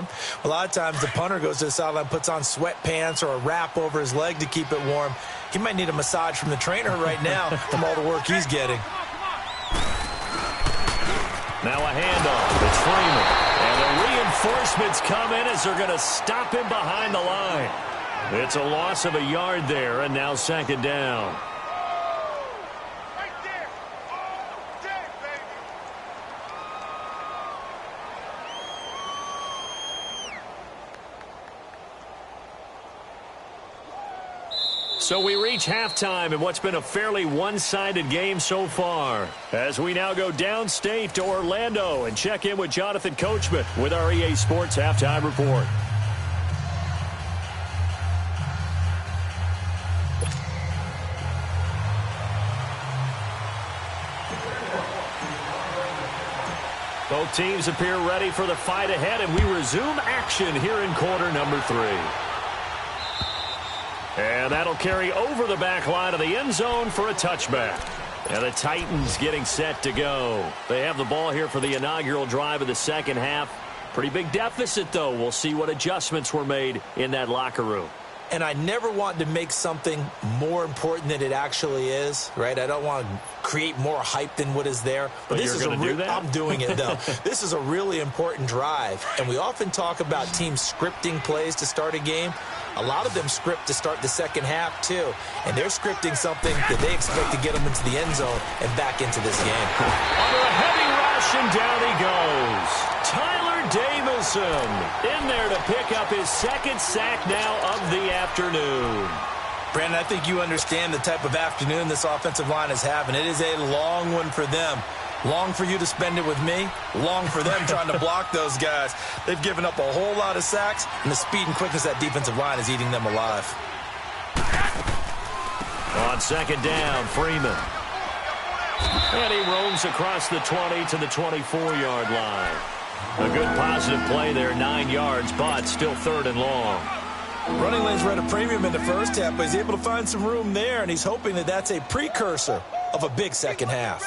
warm. A lot of times the punter goes to the sideline, puts on sweatpants or a wrap over his leg to keep it warm. He might need a massage from the trainer right now from all the work he's getting. Now a handoff. It's Freeman. And the reinforcements come in as they're going to stop him behind the line. It's a loss of a yard there, and now second down. So we reach halftime in what's been a fairly one-sided game so far. As we now go downstate to Orlando and check in with Jonathan Coachman with our EA Sports Halftime Report. Both teams appear ready for the fight ahead, and we resume action here in quarter number 3. And that'll carry over the back line of the end zone for a touchback. And the Titans getting set to go. They have the ball here for the inaugural drive of the second half. Pretty big deficit, though. We'll see what adjustments were made in that locker room. And I never want to make something more important than it actually is, right? I don't want to create more hype than what is there. But this is do that? I'm doing it, though. This is a really important drive. And we often talk about teams scripting plays to start a game. A lot of them script to start the second half, too. And they're scripting something that they expect to get them into the end zone and back into this game. Under a heavy rush, and down he goes. Tyler Davison in there to pick up his second sack now of the afternoon. Brandon, I think you understand the type of afternoon this offensive line is having. It is a long one for them. Long for you to spend it with me. Long for them trying to block those guys. They've given up a whole lot of sacks, and the speed and quickness of that defensive line is eating them alive. On second down, Freeman. And he roams across the 20 to the 24-yard line. A good positive play there, 9 yards, but still third and long. Running lanes were at a premium in the first half, but he's able to find some room there, and he's hoping that that's a precursor of a big second half.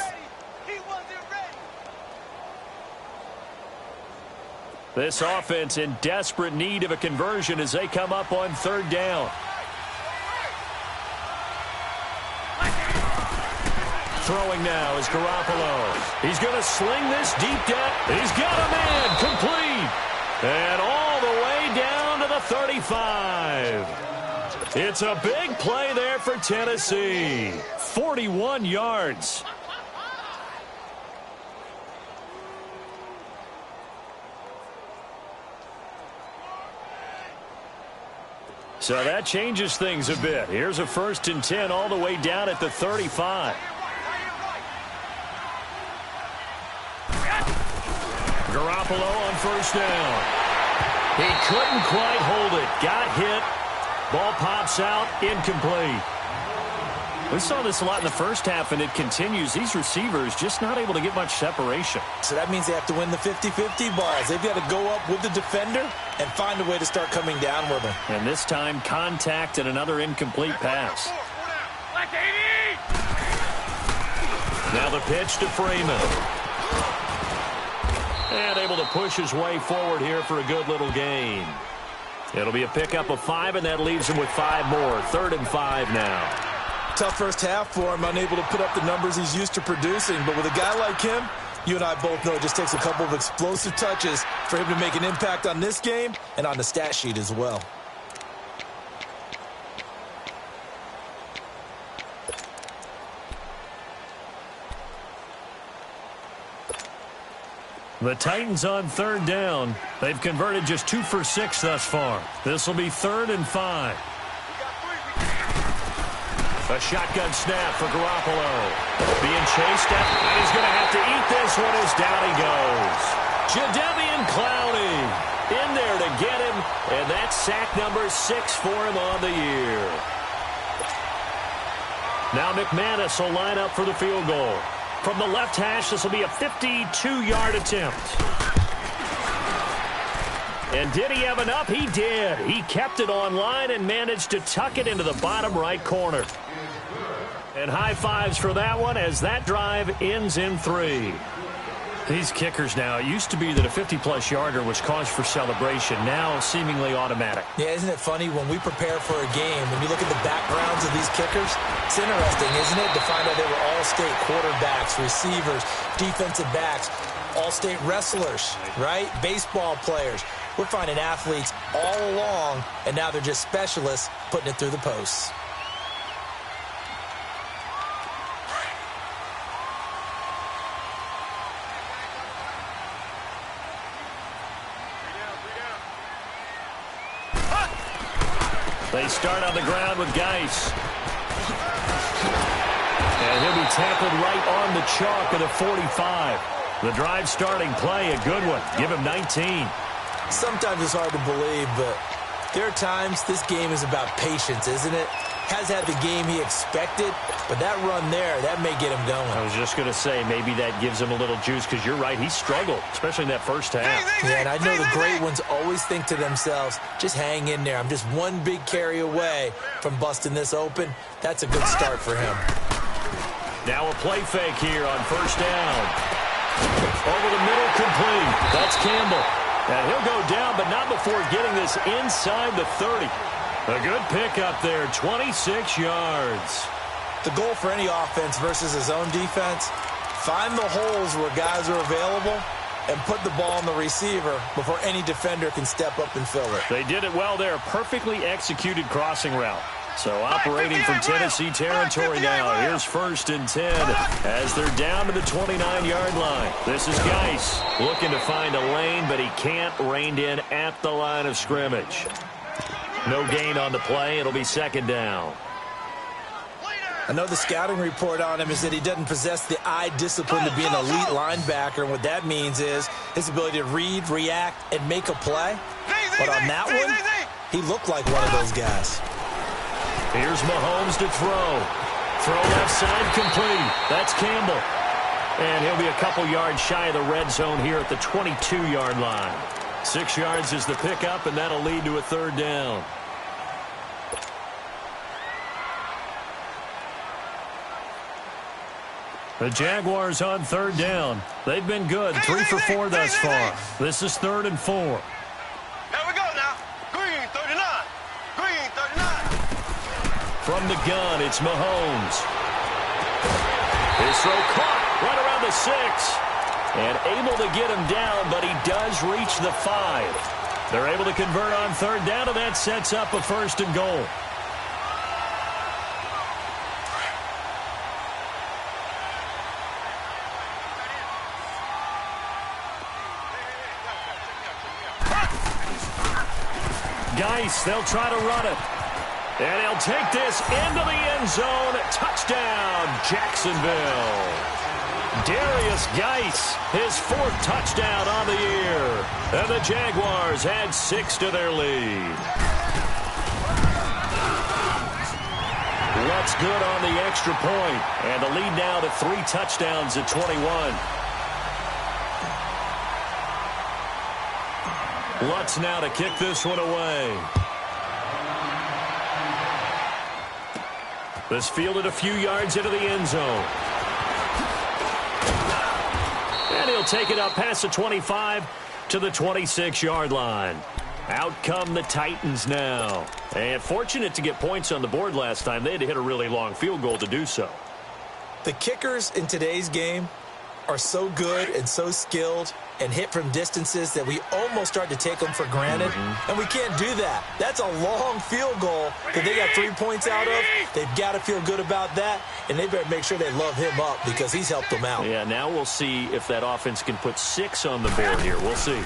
This offense in desperate need of a conversion as they come up on third down. Throwing now is Garoppolo. He's going to sling this deep down. He's got a man complete. And all the way down to the 35. It's a big play there for Tennessee. 41 yards. So that changes things a bit. Here's a 1st and 10 all the way down at the 35. Garoppolo on first down. He couldn't quite hold it. Got hit. Ball pops out. Incomplete. We saw this a lot in the first half, and it continues. These receivers just not able to get much separation. So that means they have to win the 50-50 balls. They've got to go up with the defender and find a way to start coming down with them. And this time, contact and another incomplete pass. Now the pitch to Freeman. And able to push his way forward here for a good little gain. It'll be a pickup of 5, and that leaves him with 5 more. 3rd and 5 now. Tough first half for him, unable to put up the numbers he's used to producing. But with a guy like him, you and I both know it just takes a couple of explosive touches for him to make an impact on this game and on the stat sheet as well. The Titans on third down. They've converted just 2 for 6 thus far. This will be 3rd and 5. A shotgun snap for Garoppolo. Being chased at, and he's going to have to eat this one as down he goes. Jadeveon Clowney in there to get him, and that's sack number 6 for him on the year. Now McManus will line up for the field goal. From the left hash, this will be a 52-yard attempt. And did he have enough? He did. He kept it on line and managed to tuck it into the bottom right corner. And high fives for that one as that drive ends in 3. These kickers now, it used to be that a 50-plus yarder was cause for celebration. Now, seemingly automatic. Yeah, isn't it funny when we prepare for a game, when you look at the backgrounds of these kickers, it's interesting, isn't it, to find out they were all-state quarterbacks, receivers, defensive backs, all-state wrestlers, right? Baseball players. We're finding athletes all along, and now they're just specialists putting it through the posts. They start on the ground with Geis. And he'll be tackled right on the chalk at the 45. The drive starting play, a good one. Give him 19. Sometimes it's hard to believe, but there are times this game is about patience, isn't it? Has had the game he expected, but that run there, that may get him going. I was just going to say, maybe that gives him a little juice, because you're right, he struggled, especially in that first half. Yeah, and I know the great ones always think to themselves, just hang in there. I'm just one big carry away from busting this open. That's a good start for him. Now a play fake here on first down. Over the middle, complete. That's Campbell. And he'll go down, but not before getting this inside the 30. A good pickup there, 26 yards. The goal for any offense versus his own defense, find the holes where guys are available and put the ball on the receiver before any defender can step up and fill it. They did it well there, perfectly executed crossing route. So operating from Tennessee territory now. Here's 1st and 10 as they're down to the 29-yard line. This is Geis looking to find a lane, but he can't, reined in at the line of scrimmage. No gain on the play. It'll be 2nd down. I know the scouting report on him is that he doesn't possess the eye discipline to be an elite linebacker. And what that means is his ability to read, react, and make a play. But on that one, he looked like one of those guys. Here's Mahomes to throw. Throw left side, complete. That's Campbell. And he'll be a couple yards shy of the red zone here at the 22-yard line. 6 yards is the pickup, and that'll lead to a 3rd down. The Jaguars on 3rd down. They've been good, 3 for 4 thus far. This is 3rd and 4. Here we go now. Green 39. Green 39. From the gun, it's Mahomes. His throw caught right around the 6. And able to get him down, but he does reach the 5. They're able to convert on 3rd down, and that sets up a 1st and goal. Geis, they'll try to run it. And he'll take this into the end zone. Touchdown, Jacksonville. Darius Geis, his 4th touchdown on the year. And the Jaguars add 6 to their lead. What's good on the extra point. And the lead now to 3 touchdowns at 21. Lutz now to kick this one away. This fielded a few yards into the end zone. And he'll take it up past the 25 to the 26-yard line. Out come the Titans now. And fortunate to get points on the board last time. They had to hit a really long field goal to do so. The kickers in today's game are so good and so skilled and hit from distances that we almost start to take them for granted. And we can't do that. That's a long field goal that they got 3 points out of. They've got to feel good about that, and they better make sure they love him up because he's helped them out. Yeah, now we'll see if that offense can put 6 on the board here. We'll see.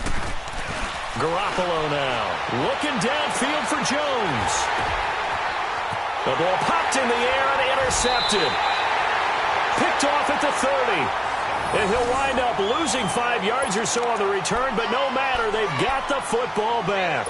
Garoppolo now looking downfield for Jones. The ball popped in the air and intercepted. Picked off at the 30. And he'll wind up losing 5 yards or so on the return, but no matter, they've got the football back.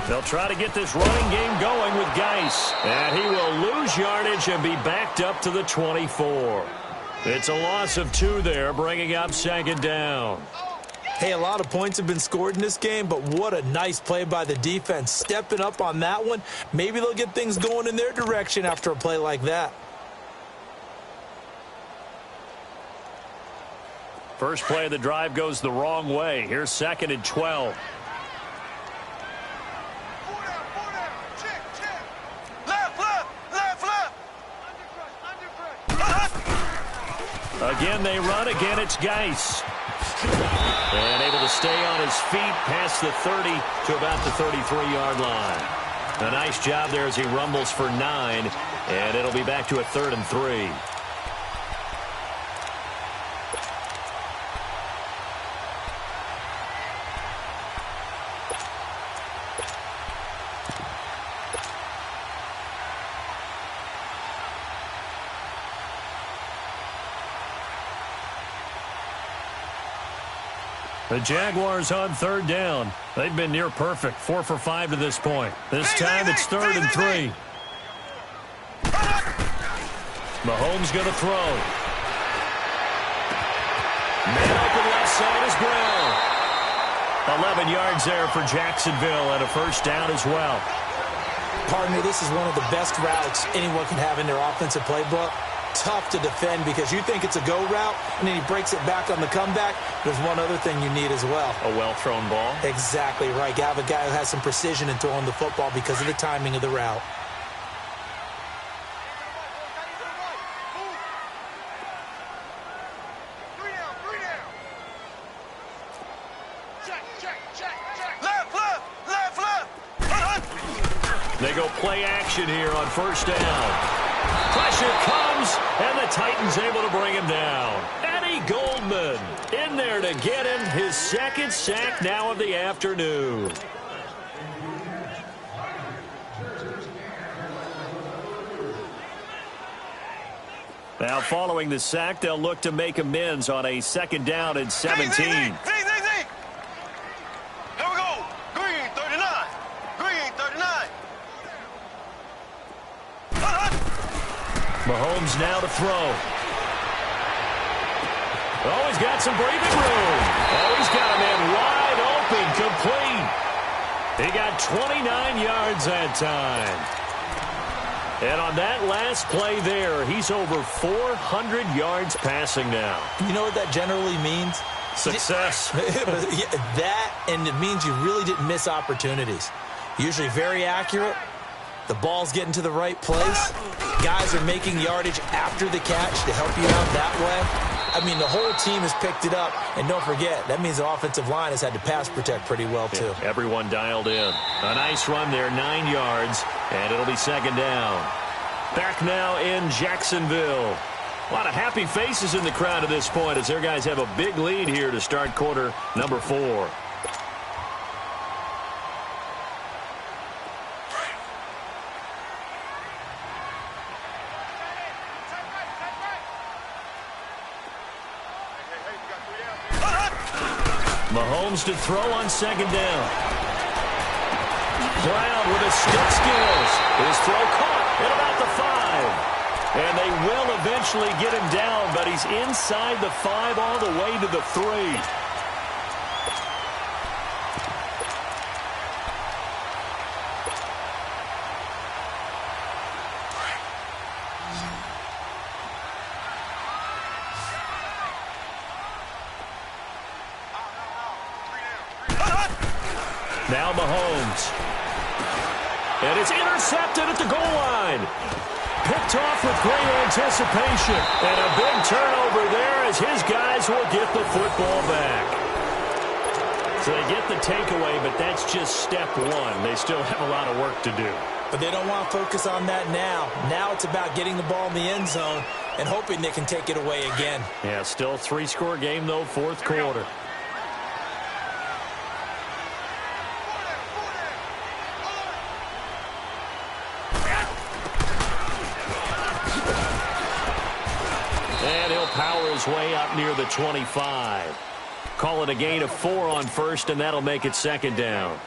They'll try to get this running game going with Geis. And he will lose yardage and be backed up to the 24. It's a loss of 2 there, bringing up second down. Hey, a lot of points have been scored in this game, but what a nice play by the defense. Stepping up on that one, maybe they'll get things going in their direction after a play like that. First play of the drive goes the wrong way. Here's 2nd and 12. Again, they run. Again, it's Geis. And able to stay on his feet past the 30 to about the 33-yard line. A nice job there as he rumbles for 9. And it'll be back to a 3rd and 3. The Jaguars on 3rd down. They've been near perfect, 4 for 5 to this point. This time it's 3rd and 3. Mahomes going to throw. Man open left side is Brown. 11 yards there for Jacksonville and a first down as well. Partner, this is one of the best routes anyone can have in their offensive playbook. Tough to defend because you think it's a go route, and then he breaks it back on the comeback. There's one other thing you need as well. A well-thrown ball? Exactly right. You have a guy who has some precision in throwing the football because of the timing of the route. They go play action here on first down. Pressure comes, and the Titans able to bring him down. Eddie Goldman in there to get him his 2nd sack now of the afternoon. Now following the sack, they'll look to make amends on a 2nd down and 17. Here we go. Green 39. Green 39. Mahomes now to throw. Oh, he's got some breathing room. Oh, he's got a man wide open, complete. He got 29 yards that time. And on that last play there, he's over 400 yards passing now. You know what that generally means? Success. That, and it means you really didn't miss opportunities. Usually very accurate. The ball's getting to the right place. Guys are making yardage after the catch to help you out that way. I mean, the whole team has picked it up. And don't forget, that means the offensive line has had to pass protect pretty well, too. Yeah, everyone dialed in. A nice run there, 9 yards, and it'll be 2nd down. Back now in Jacksonville. A lot of happy faces in the crowd at this point as their guys have a big lead here to start quarter number 4. Mahomes to throw on 2nd down. Brown with his stick skills. His throw caught at about the 5. And they will eventually get him down, but he's inside the 5 all the way to the 3. Now Mahomes. And it's intercepted at the goal line. Picked off with great anticipation. And a big turnover there as his guys will get the football back. So they get the takeaway, but that's just step 1. They still have a lot of work to do. But they don't want to focus on that now. Now it's about getting the ball in the end zone and hoping they can take it away again. Yeah, still 3-score game, though, 4th quarter. And he'll power his way up near the 25. Call it a gain of 4 on first, and that'll make it second down.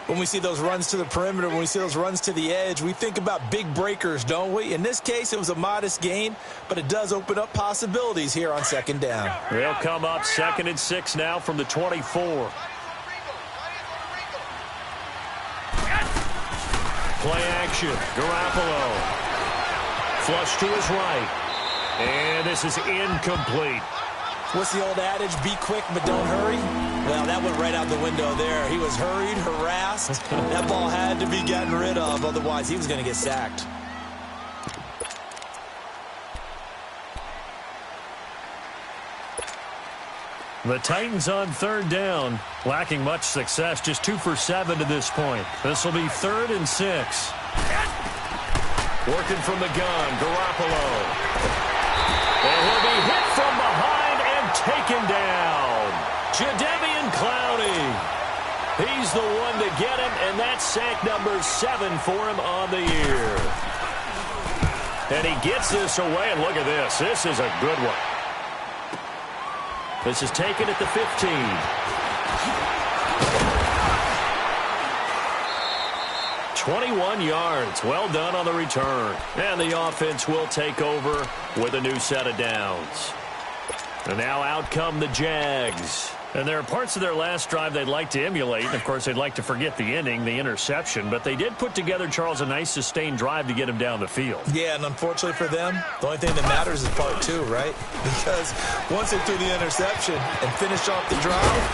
When we see those runs to the perimeter, when we see those runs to the edge, we think about big breakers, don't we? In this case, it was a modest gain, but it does open up possibilities here on second down. They'll come up 2nd and 6 now from the 24. Play action. Garoppolo. Flush to his right. And this is incomplete. What's the old adage? Be quick, but don't hurry? Well, that went right out the window there. He was hurried, harassed. That ball had to be gotten rid of. Otherwise, he was going to get sacked. The Titans on 3rd down, lacking much success, just 2 for 7 to this point. This will be 3rd and 6. Working from the gun, Garoppolo. And he'll be hit from behind and taken down. Jadeveon Clowney. He's the one to get him, and that's sack number 7 for him on the year. And he gets this away, and look at this. This is a good one. This is taken at the 15. 21 yards. Well done on the return. And the offense will take over with a new set of downs. And now out come the Jags. And there are parts of their last drive they'd like to emulate. And, of course, they'd like to forget the ending, the interception. But they did put together, Charles, a nice sustained drive to get him down the field. Yeah, and unfortunately for them, the only thing that matters is part 2, right? Because once they threw the interception and finished off the drive,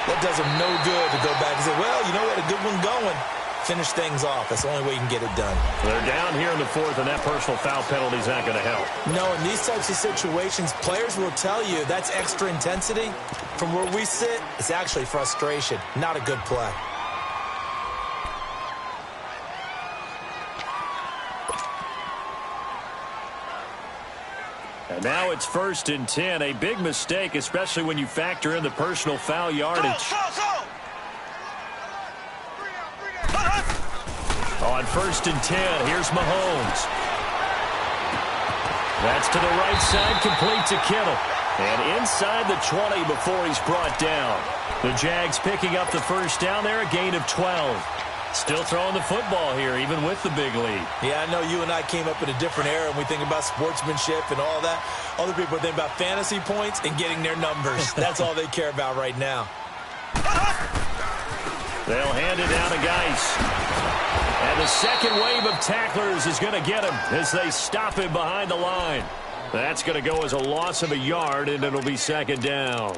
that does them no good to go back and say, well, you know what, a good one going. Finish things off. That's the only way you can get it done. They're down here in the 4th, and that personal foul penalty is not going to help. No, in these types of situations, players will tell you that's extra intensity. From where we sit, it's actually frustration, not a good play. And now it's 1st and 10, a big mistake, especially when you factor in the personal foul yardage. On 1st and 10, here's Mahomes. That's to the right side, complete to Kittle. And inside the 20 before he's brought down. The Jags picking up the first down there, a gain of 12. Still throwing the football here, even with the big lead. Yeah, I know you and I came up in a different era, and we think about sportsmanship and all that. Other people think about fantasy points and getting their numbers. That's all they care about right now. They'll hand it down to Geis. And the second wave of tacklers is going to get him as they stop him behind the line. That's going to go as a loss of a yard, and it'll be second down.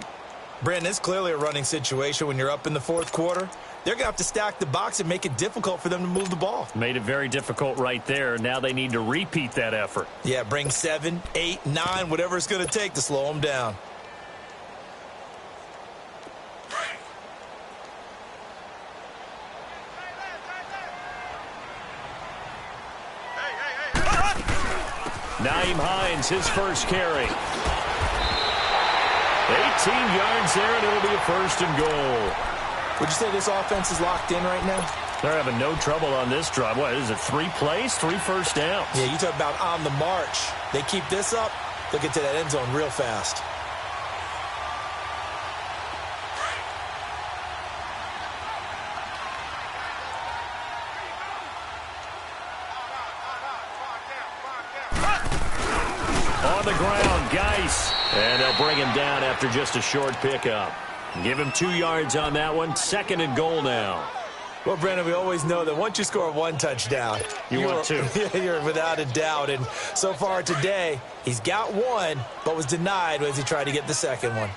Brandon, it's clearly a running situation when you're up in the 4th quarter. They're going to have to stack the box and make it difficult for them to move the ball. Made it very difficult right there. Now they need to repeat that effort. Yeah, bring 7, 8, 9, whatever it's going to take to slow them down. Nyheim Hines, his first carry. 18 yards there, and it'll be a 1st and goal. Would you say this offense is locked in right now? They're having no trouble on this drive. What is it, 3 plays, 3 first downs? Yeah, you talk about on the march. They keep this up, they'll get to that end zone real fast. On the ground, Geis. And they'll bring him down after just a short pickup. Give him 2 yards on that one. 2nd and goal now. Well, Brandon, we always know that once you score 1 touchdown, you want 2. You're without a doubt. And so far today, he's got 1, but was denied as he tried to get the second one.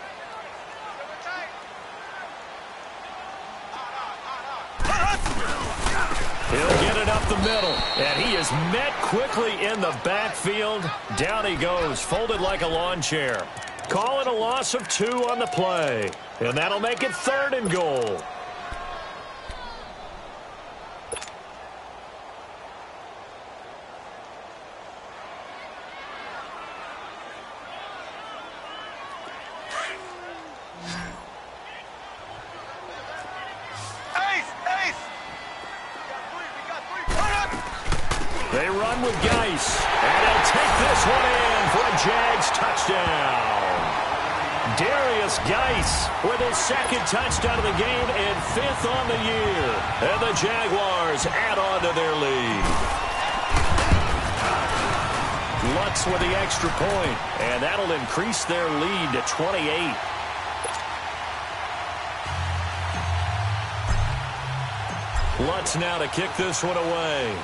He'll get it up the middle, and he is met quickly in the backfield. Down he goes, folded like a lawn chair. Call it a loss of 2 on the play, and that'll make it 3rd and goal. They run with Geis, and he'll take this one in for a Jags touchdown. Darius Geis with his second touchdown of the game and 5th on the year. And the Jaguars add on to their lead. Lutz with the extra point, and that'll increase their lead to 28. Lutz now to kick this one away.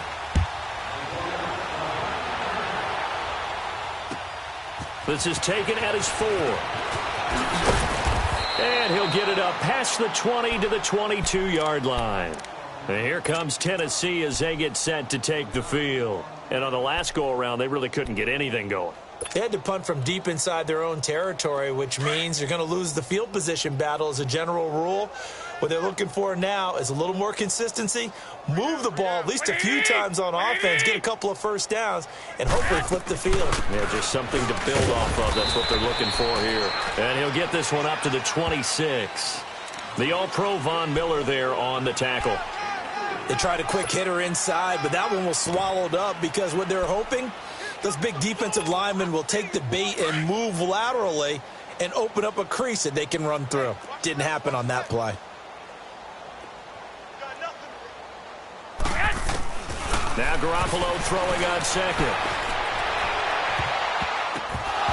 This is taken at his 4. And he'll get it up past the 20 to the 22-yard line. And here comes Tennessee as they get set to take the field. And on the last go-around, they really couldn't get anything going. They had to punt from deep inside their own territory, which means you're going to lose the field position battle as a general rule. What they're looking for now is a little more consistency, move the ball at least a few times on offense, get a couple of first downs, and hopefully flip the field. Yeah, just something to build off of. That's what they're looking for here. And he'll get this one up to the 26. The All-Pro Von Miller there on the tackle. They tried a quick hitter inside, but that one was swallowed up because what they're hoping, those big defensive linemen will take the bait and move laterally and open up a crease that they can run through. Didn't happen on that play. Now Garoppolo throwing on second.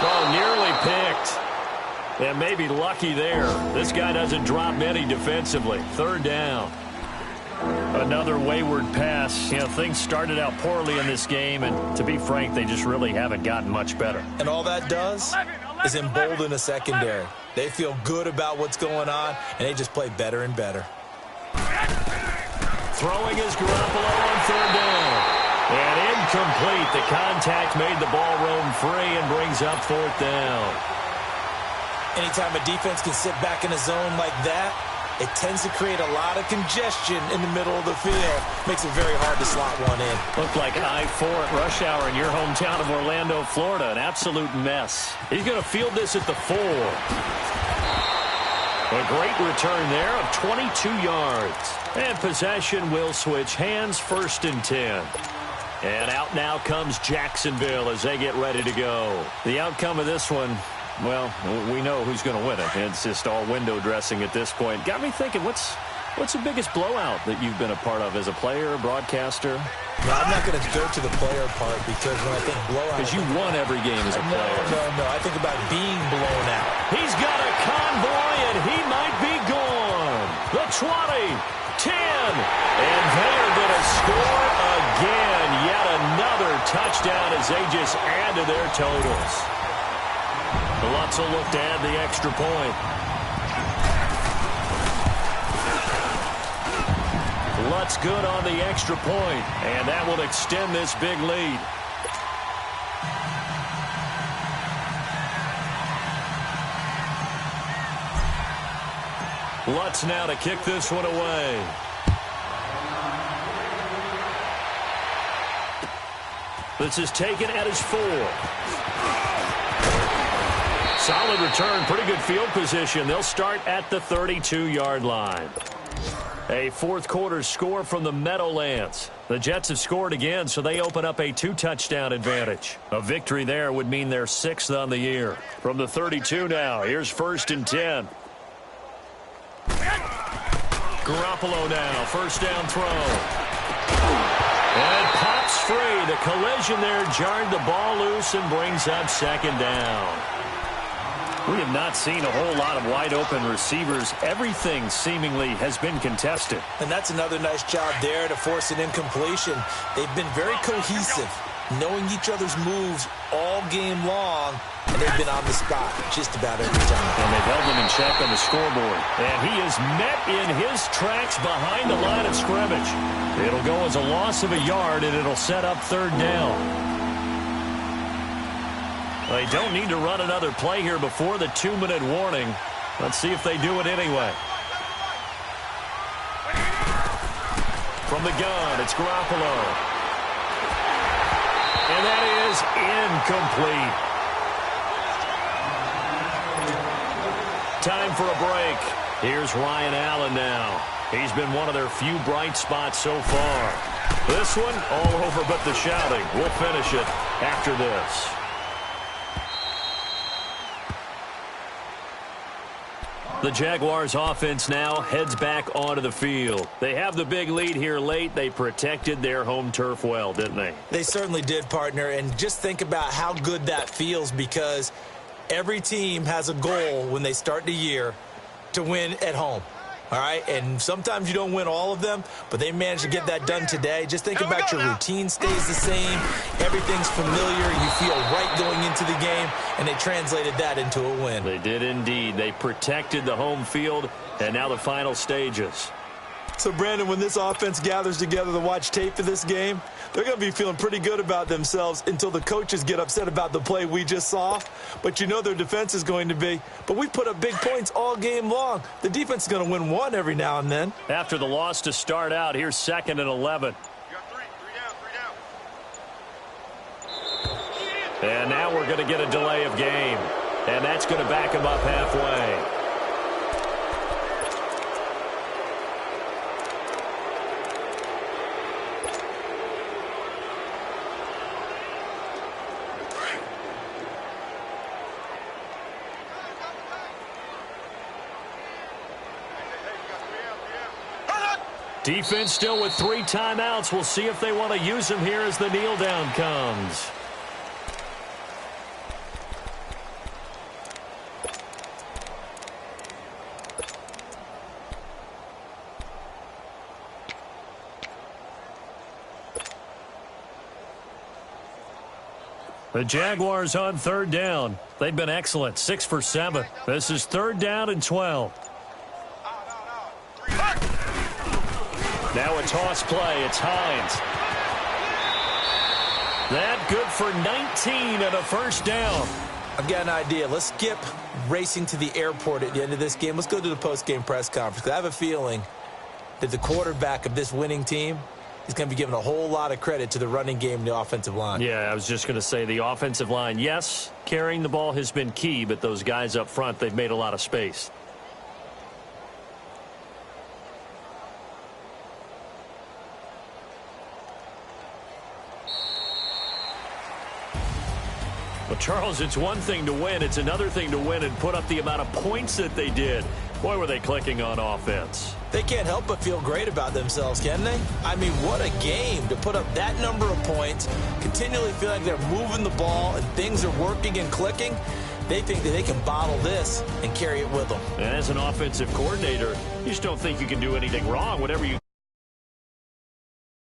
Oh, nearly picked. And maybe lucky there. This guy doesn't drop many defensively. 3rd down. Another wayward pass. You know, things started out poorly in this game, and to be frank, they just really haven't gotten much better. And all that does is embolden a secondary. They feel good about what's going on, and they just play better and better. Throwing is Garoppolo on 3rd down. And incomplete. The contact made the ball roam free and brings up 4th down. Anytime a defense can sit back in a zone like that, it tends to create a lot of congestion in the middle of the field. Makes it very hard to slot one in. Looked like I-4 at rush hour in your hometown of Orlando, Florida. An absolute mess. He's going to field this at the 4. A great return there of 22 yards. And possession will switch hands, 1st and 10. And out now comes Jacksonville as they get ready to go. The outcome of this one, well, we know who's going to win it. It's just all window dressing at this point. Got me thinking, what's the biggest blowout that you've been a part of as a player, broadcaster? No, I'm not going to go to the player part because when I think blowout... Because you won every game as a player. No. I think about being blown out. He's got a convoy, and he might be gone. The 20, 10, and they are going to score again. Yet another touchdown as they just add to their totals. Lutz will look to add the extra point. Lutz good on the extra point, and that will extend this big lead. Lutz now to kick this one away. This is taken at his 4. Solid return, pretty good field position. They'll start at the 32-yard line. A 4th quarter score from the Meadowlands. The Jets have scored again, so they open up a 2-touchdown advantage. A victory there would mean they're 6th on the year. From the 32 now, here's 1st and 10. Garoppolo now, 1st down throw. And pops free. The collision there jarred the ball loose and brings up 2nd down. We have not seen a whole lot of wide-open receivers. Everything seemingly has been contested. And that's another nice job there to force an incompletion. They've been very cohesive, knowing each other's moves all game long, and they've been on the spot just about every time. And they've held them in check on the scoreboard. And he is met in his tracks behind the line of scrimmage. It'll go as a loss of a yard, and it'll set up 3rd down. They don't need to run another play here before the 2-minute warning. Let's see if they do it anyway. From the gun, it's Garoppolo. And that is incomplete. Time for a break. Here's Ryan Allen now. He's been one of their few bright spots so far. This one, all over but the shouting. We'll finish it after this. The Jaguars offense now heads back onto the field. They have the big lead here late. They protected their home turf well, didn't they? They certainly did, partner. And just think about how good that feels, because every team has a goal when they start the year to win at home. All right, and sometimes you don't win all of them, but they managed to get that done today. Just think about your routine stays the same. Everything's familiar. You feel right going into the game, and they translated that into a win. They did indeed. They protected the home field, and now the final stages. So, Brandon, when this offense gathers together to watch tape of this game, they're going to be feeling pretty good about themselves until the coaches get upset about the play we just saw. But you know their defense is going to be. But we put up big points all game long. The defense is going to win one every now and then. After the loss to start out, here's 2nd and 11. And now we're going to get a delay of game. And that's going to back them up halfway. Defense still with 3 timeouts. We'll see if they want to use them here as the kneel down comes. The Jaguars on 3rd down. They've been excellent, 6 for 7. This is 3rd down and 12. Now a toss play. It's Hines. That good for 19 and a 1st down. I've got an idea. Let's skip racing to the airport at the end of this game. Let's go to the post-game press conference. I have a feeling that the quarterback of this winning team is going to be giving a whole lot of credit to the running game and the offensive line. Yeah, I was just going to say the offensive line, yes, carrying the ball has been key, but those guys up front, they've made a lot of space. Well, Charles, it's one thing to win. It's another thing to win and put up the amount of points that they did. Boy, were they clicking on offense. They can't help but feel great about themselves, can they? I mean, what a game to put up that number of points, continually feel like they're moving the ball and things are working and clicking. They think that they can bottle this and carry it with them. And as an offensive coordinator, you just don't think you can do anything wrong. Whatever you